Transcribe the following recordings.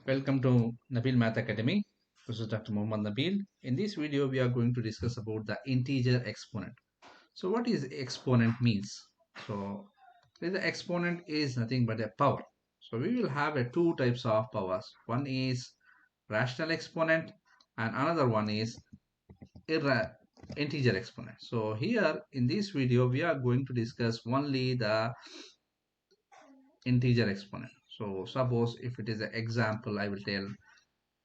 Welcome to Nabeel Math Academy. This is Dr. Mohammed Nabeel. In this video, we are going to discuss about the integer exponent. So what is exponent means? So the exponent is nothing but a power. So we will have two types of powers. One is rational exponent and another one is integer exponent. So here in this video, we are going to discuss only the integer exponent. So suppose if it is an example, I will tell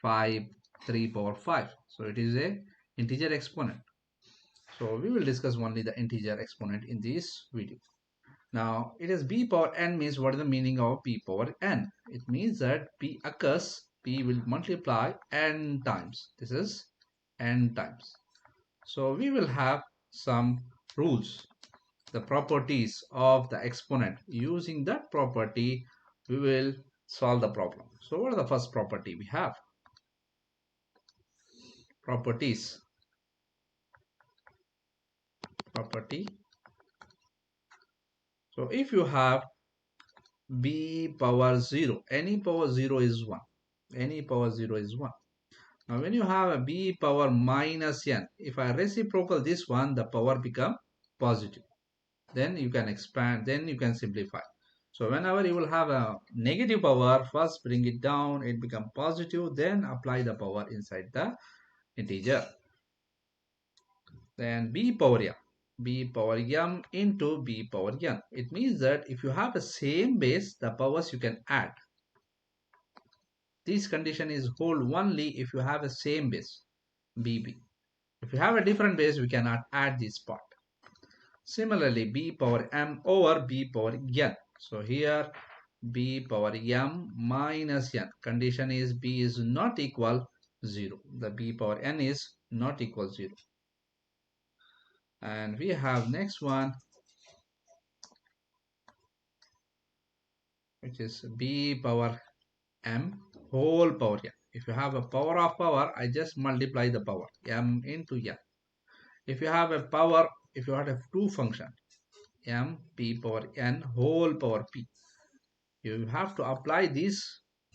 5 3 power 5, so it is a integer exponent. So we will discuss only the integer exponent in this video. Now it is b power n means what is the meaning of b power n? It means that p occurs, p will multiply n times. This is n times. So we will have some rules, the properties of the exponent. Using that property we will solve the problem. So what are the first property we have? Property. So if you have b power 0, any power 0 is 1. Any power 0 is 1. Now when you have a b power minus n, if I reciprocal this one, the power become positive. Then you can expand, then you can simplify. So whenever you will have a negative power, first bring it down, it become positive, then apply the power inside the integer. Then b power m, b power m into b power n. It means that if you have the same base, the powers you can add. This condition is hold only if you have the same base, bb. If you have a different base, we cannot add this part. Similarly, b power m over b power n. So here b power m minus n. Condition is b is not equal 0. The b power n is not equal 0. And we have next one, which is b power m whole power n. If you have a power of power, I just multiply the power m into n. If you have a power, if you have two functions, m p power n whole power p, you have to apply this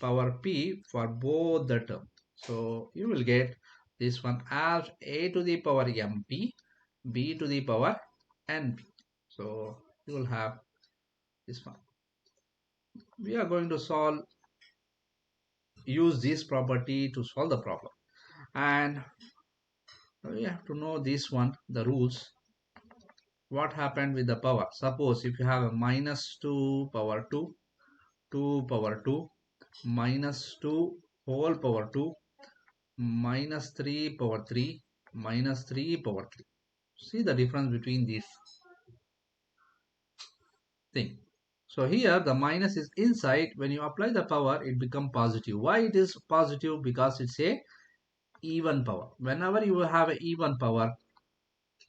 power p for both the term. So you will get this one as a to the power mp, b to the power np. So you will have this one. We are going to use this property to solve the problem, and we have to know this one, the rules. What happened with the power? Suppose if you have a minus 2 power 2, 2 power 2, minus 2 whole power 2, minus 3 power 3, minus 3 power 3. See the difference between these thing. So here the minus is inside. When you apply the power, it become positive. Why it is positive? Because it's a even power. Whenever you have an even power,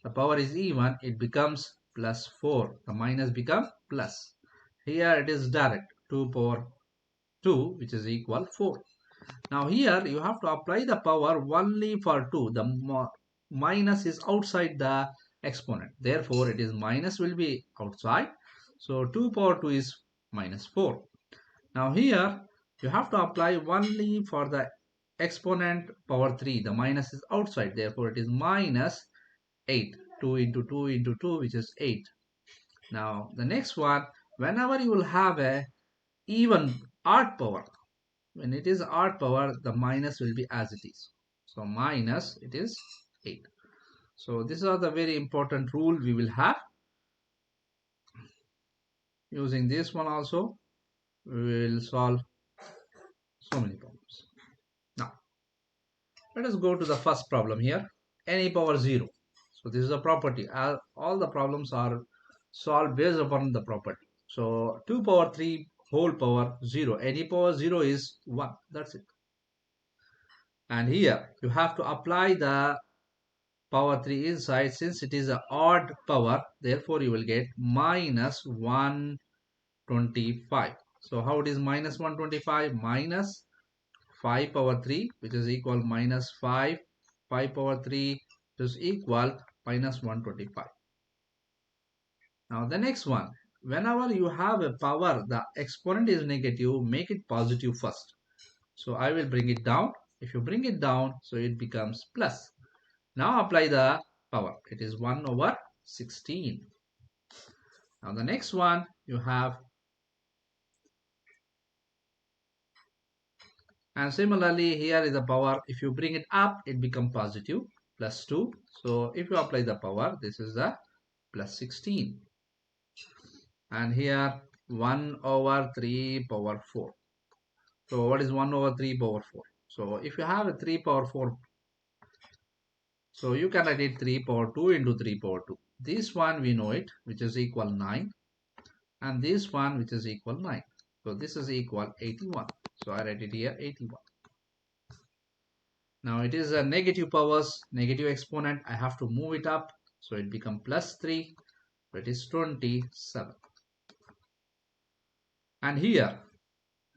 the power is even, it becomes plus 4. The minus become plus. Here it is direct, 2 power 2, which is equal 4. Now here you have to apply the power only for 2. The minus is outside the exponent. Therefore, it is minus will be outside. So 2 power 2 is minus 4. Now here you have to apply only for the exponent power 3. The minus is outside. Therefore, it is minus 8. 2 into 2 into 2, which is 8. Now the next one, whenever you will have a even odd power, when it is odd power, the minus will be as it is. So minus, it is 8. So these are the very important rule we will have. Using this one also, we will solve so many problems. Now, let us go to the first problem here. Any power 0. So this is a property. All the problems are solved based upon the property. So 2 power 3 whole power 0. Any power 0 is 1. That's it. And here you have to apply the power 3 inside. Since it is an odd power, therefore you will get minus 125. So how it is minus 125? Minus 5 power 3, which is equal minus 5. 5 power 3 is equal minus 125. Now the next one, whenever you have a power, the exponent is negative, make it positive first. So I will bring it down. If you bring it down, so it becomes plus. Now apply the power. It is 1 over 16. Now the next one you have, and similarly here is the power. If you bring it up, it becomes positive, plus 2. So if you apply the power, this is the plus 16. And here 1 over 3 power 4. So what is 1 over 3 power 4? So if you have a 3 power 4, so you can write it 3 power 2 into 3 power 2. This one we know it, which is equal 9. And this one which is equal 9. So this is equal 81. So I write it here 81. Now it is a negative powers, negative exponent. I have to move it up. So it becomes plus 3. So it is 27. And here,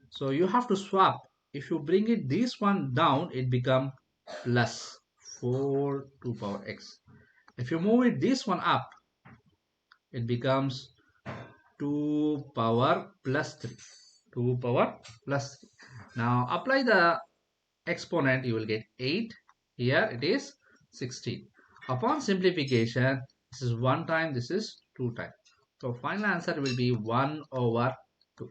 so you have to swap. If you bring it this one down, it becomes plus 4 to power x. If you move it this one up, it becomes 2 power plus 3. 2 power plus 3. Now apply the exponent, you will get 8. Here it is 16. Upon simplification, this is 1 time, this is 2 time. So final answer will be 1 over 2.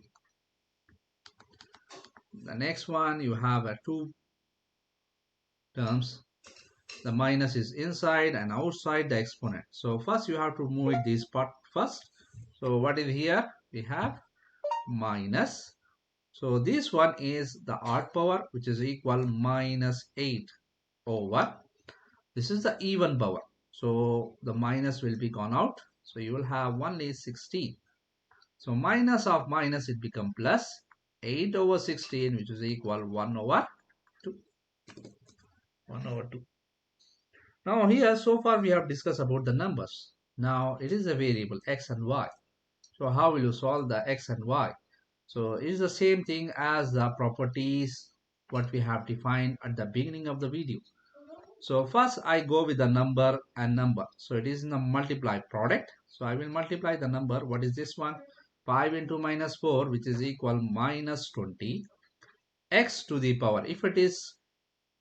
The next one, you have a 2 terms. The minus is inside and outside the exponent. So first you have to move it this part first. So what is here? We have minus. So this one is the odd power, which is equal minus 8 over. This is the even power. So the minus will be gone out. So you will have only 16. So minus of minus, it become plus 8 over 16, which is equal 1 over 2. 1 over 2. Now here, so far we have discussed about the numbers. Now it is a variable x and y. So how will you solve the x and y? So it is the same thing as the properties what we have defined at the beginning of the video. So first I go with the number and number. So it is in the multiply product. So I will multiply the number. What is this one? 5 into minus 4, which is equal minus 20 x to the power. If it is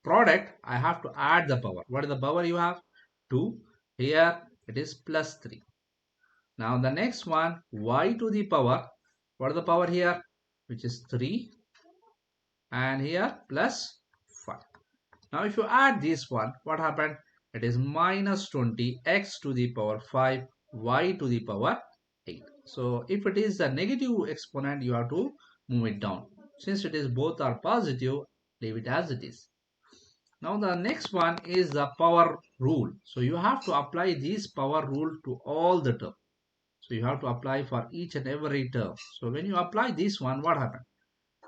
product, I have to add the power. What is the power you have? 2. Here it is plus 3. Now the next one, y to the power. What is the power here? Which is 3. And here plus 5. Now if you add this one, what happened? It is minus 20 x to the power 5 y to the power 8. So if it is a negative exponent, you have to move it down. Since it is both are positive, leave it as it is. Now the next one is the power rule. So you have to apply this power rule to all the terms. So you have to apply for each and every term. So when you apply this one, what happened?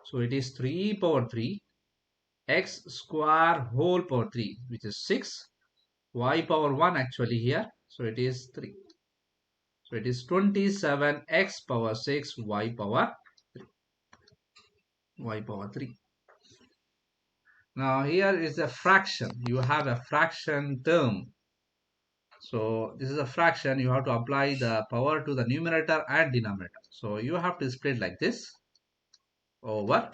So it is 3 power 3 x square whole power 3, which is 6, y power 1 actually here. So it is 3. So it is 27 x power 6 y power 3. Y power 3. Now here is a fraction. You have a fraction term. So this is a fraction. You have to apply the power to the numerator and denominator. So you have to split like this over.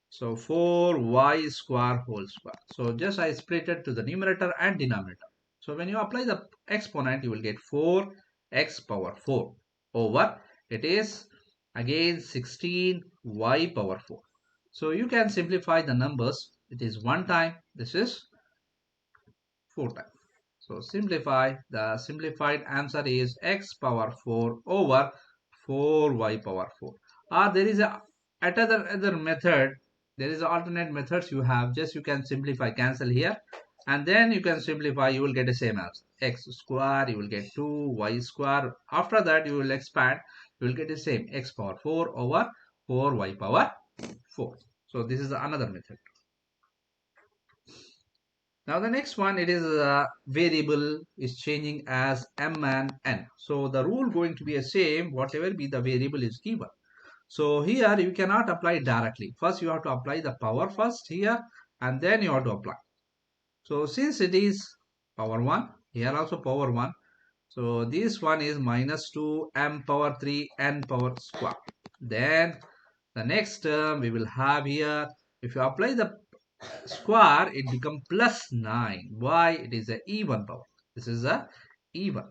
So 4y square whole square. So just I split it to the numerator and denominator. So when you apply the exponent, you will get 4x power 4 over. It is again 16y power 4. So you can simplify the numbers. It is 1 time. This is 4 times. So simplify. The simplified answer is x power 4 over 4y power 4. Or there is a other method. There is alternate methods you have. Just you can simplify, cancel here, and then you can simplify. You will get the same answer. X square, you will get 2y square. After that, you will expand. You will get the same x power 4 over 4y power 4. So this is another method. Now the next one, it is a variable is changing as m and n. So the rule going to be the same, whatever be the variable is given. So here you cannot apply directly. First you have to apply the power first here, and then you have to apply. So since it is power 1, here also power 1. So this one is minus 2 m power 3 n power square. Then the next term we will have here, If you apply the square, it becomes plus 9. Why? It is an even power. This is a even.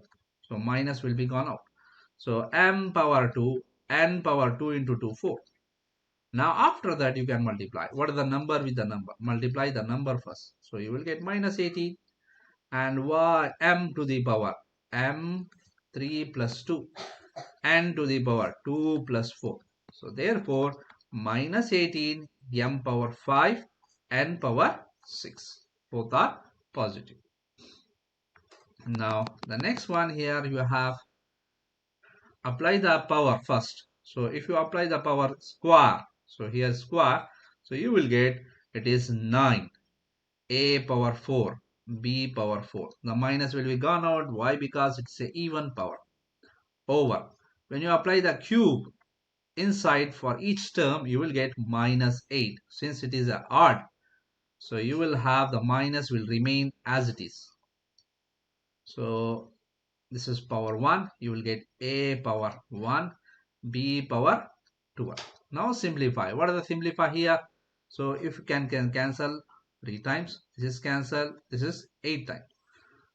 So minus will be gone out. So m power 2, n power 2 into 2, 4. Now after that you can multiply. What is the number with the number? Multiply the number first. So you will get minus 18 and y m to the power m 3 plus 2 n to the power 2 plus 4. So therefore minus 18 m power 5 n power 6. Both are positive. Now the next one here you have apply the power first. So if you apply the power square, so here square, so you will get it is 9 a power 4 b power 4. The minus will be gone out. Why? Because it's a even power over. When you apply the cube inside for each term, you will get minus 8. Since it is a odd, so you will have the minus will remain as it is. So this is power 1. You will get a power 1 b power 12. Now simplify. What are the simplify here? So if you can cancel 3 times, this is cancel, this is 8 times.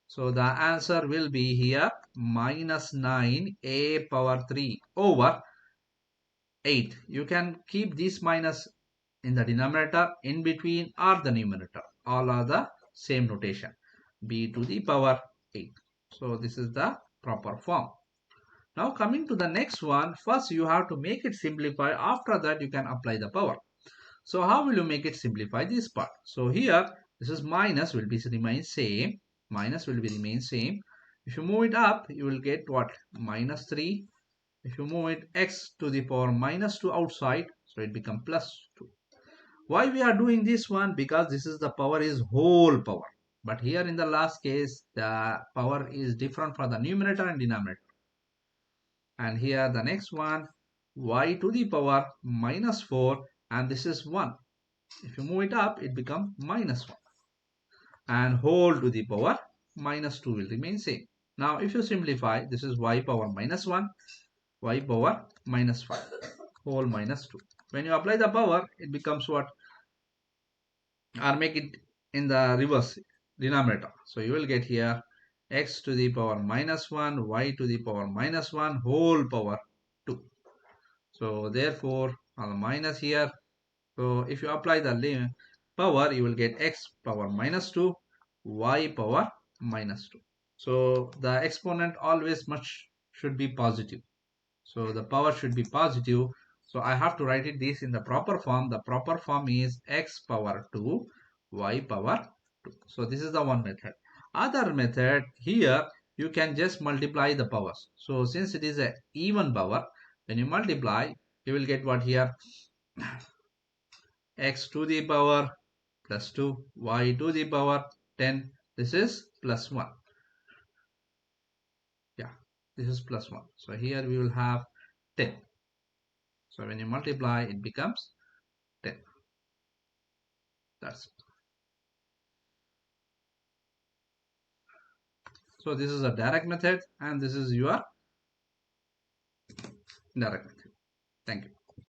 So the answer will be here minus 9 a power 3 over 8. You can keep this minus in the denominator, in between, or the numerator. All are the same notation. B to the power 8. So this is the proper form. Now coming to the next one, first you have to make it simplify. After that you can apply the power. So how will you make it simplify this part? So here this is minus will be remain same. Minus will be remain same. If you move it up, you will get what? Minus 3. If you move it x to the power minus 2 outside, so it becomes plus 2. Why we are doing this one? Because this is the power is whole power. But here in the last case, the power is different for the numerator and denominator. And here the next one, y to the power minus 4, and this is 1. If you move it up, it becomes minus 1. And whole to the power minus 2 will remain same. Now if you simplify, this is y power minus 1, y power minus 5, whole minus 2. When you apply the power, it becomes what? Or make it in the reverse denominator. So you will get here x to the power minus 1, y to the power minus 1, whole power 2. So therefore, minus here. So if you apply the power, you will get x power minus 2, y power minus 2. So the exponent always should be positive. So the power should be positive. So I have to write it this in the proper form. The proper form is x power 2, y power 2. So this is the one method. Other method here, you can just multiply the powers. So since it is a even power, when you multiply, you will get what here? X to the power plus 2, y to the power 10. This is plus 1. Yeah, this is plus 1. So here we will have 10. So when you multiply, it becomes 10. That's it. So this is a direct method and this is your direct method. Thank you.